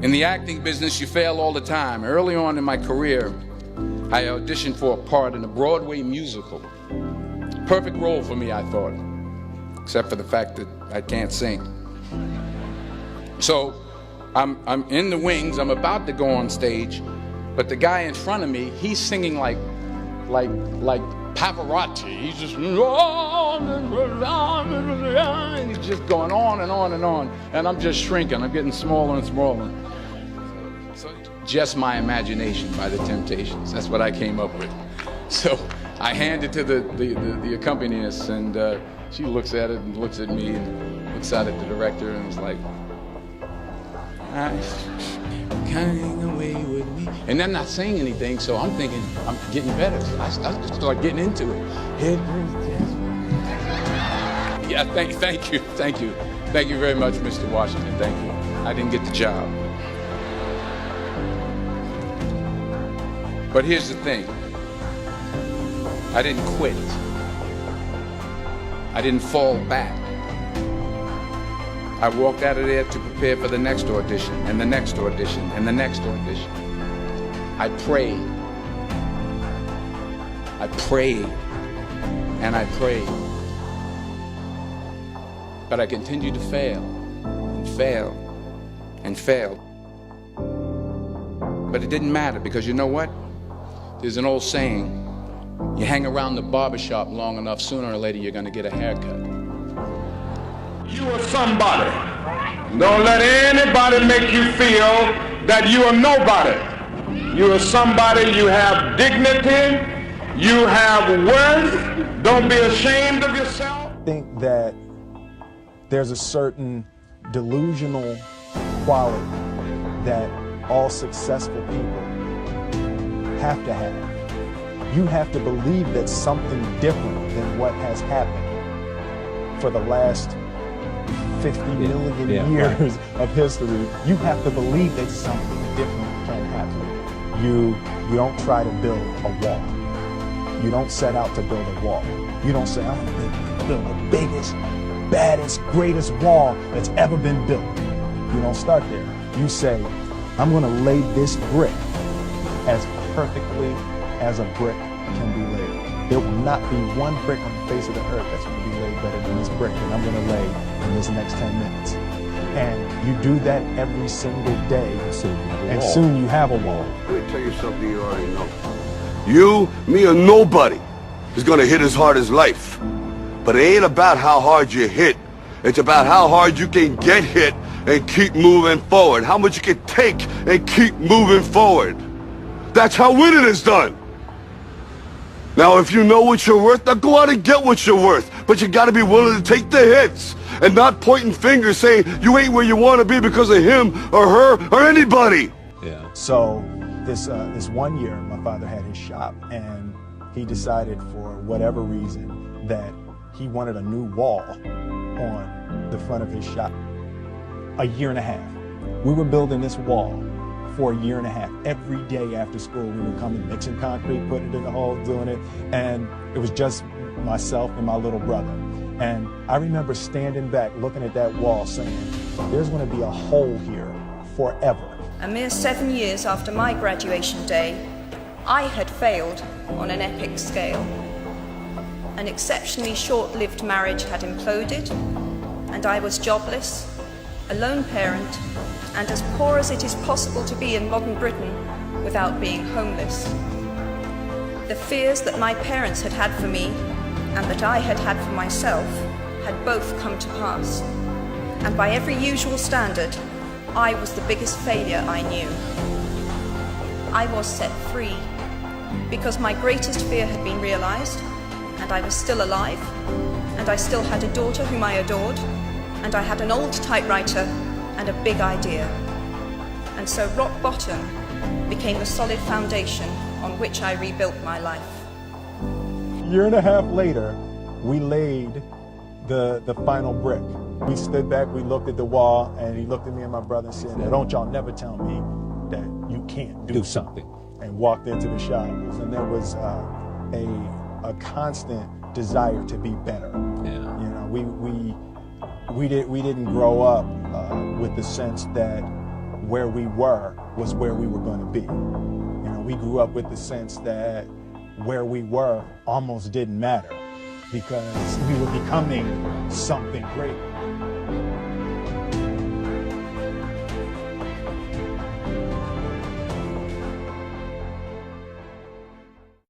In the acting business, you fail all the time. Early on in my career, I auditioned for a part in a Broadway musical. Perfect role for me, I thought, except for the fact that I can't sing. So I'm in the wings, I'm about to go on stage, but the guy in front of me, he's singing like Pavarotti. He's just, and he's just going on and on and on, and I'm just shrinking, I'm getting smaller and smaller. So Just My Imagination by The Temptations, that's what I came up with. So I hand it to the accompanist, and she looks at it and looks at me and looks out at the director and is like, coming away with me. And they're not saying anything, so I'm thinking I'm getting better. So I start getting into it. Yeah, thank you. Thank you very much, Mr. Washington. Thank you. I didn't get the job. But here's the thing. I didn't quit. I didn't fall back. I walked out of there to prepare for the next audition, and the next audition, and the next audition. I prayed. I prayed, and I prayed. But I continued to fail, and fail, and fail. But it didn't matter, because you know what? There's an old saying, you hang around the barbershop long enough, sooner or later you're gonna get a haircut. You are somebody. Don't let anybody make you feel that you are nobody. You are somebody, you have dignity, you have worth. Don't be ashamed of yourself. I think that there's a certain delusional quality that all successful people have to have. You have to believe that something different than what has happened for the last 50 million years of history. You have to believe that something different can happen. You don't try to build a wall. You don't set out to build a wall. You don't say, I'm going to build the biggest, baddest, greatest wall that's ever been built. You don't start there. You say, I'm going to lay this brick as perfectly as a brick can be laid. There will not be one brick on the face of the earth that's going to be laid better than this brick that I'm going to lay in this next 10 minutes. And you do that every single day, and soon you have a wall. Let me tell you something you already know. You, me, or nobody is going to hit as hard as life. But it ain't about how hard you hit. It's about how hard you can get hit and keep moving forward. How much you can take and keep moving forward. That's how winning is done. Now, if you know what you're worth, now go out and get what you're worth. But you got to be willing to take the hits and not pointing fingers saying you ain't where you want to be because of him or her or anybody. Yeah. So this one year, my father had his shop, and he decided for whatever reason that he wanted a new wall on the front of his shop. A year and a half. We were building this wall for a year and a half. Every day after school, we would come and mixing concrete, putting it in the hole, doing it. And it was just myself and my little brother. And I remember standing back, looking at that wall, saying, there's going to be a hole here forever. A mere 7 years after my graduation day, I had failed on an epic scale. An exceptionally short-lived marriage had imploded, and I was jobless, a lone parent, and as poor as it is possible to be in modern Britain without being homeless. The fears that my parents had had for me and that I had had for myself had both come to pass. And by every usual standard, I was the biggest failure I knew. I was set free because my greatest fear had been realized, and I was still alive, and I still had a daughter whom I adored, and I had an old typewriter and a big idea. And so rock bottom became the solid foundation on which I rebuilt my life. A year and a half later, we laid the final brick. We stood back, we looked at the wall, and he looked at me and my brother and said, don't y'all never tell me that you can't do something. And walked into the shop. And there was a constant desire to be better. Yeah. You know, we didn't grow up with the sense that where we were was where we were going to be. You know, we grew up with the sense that where we were almost didn't matter because we were becoming something great.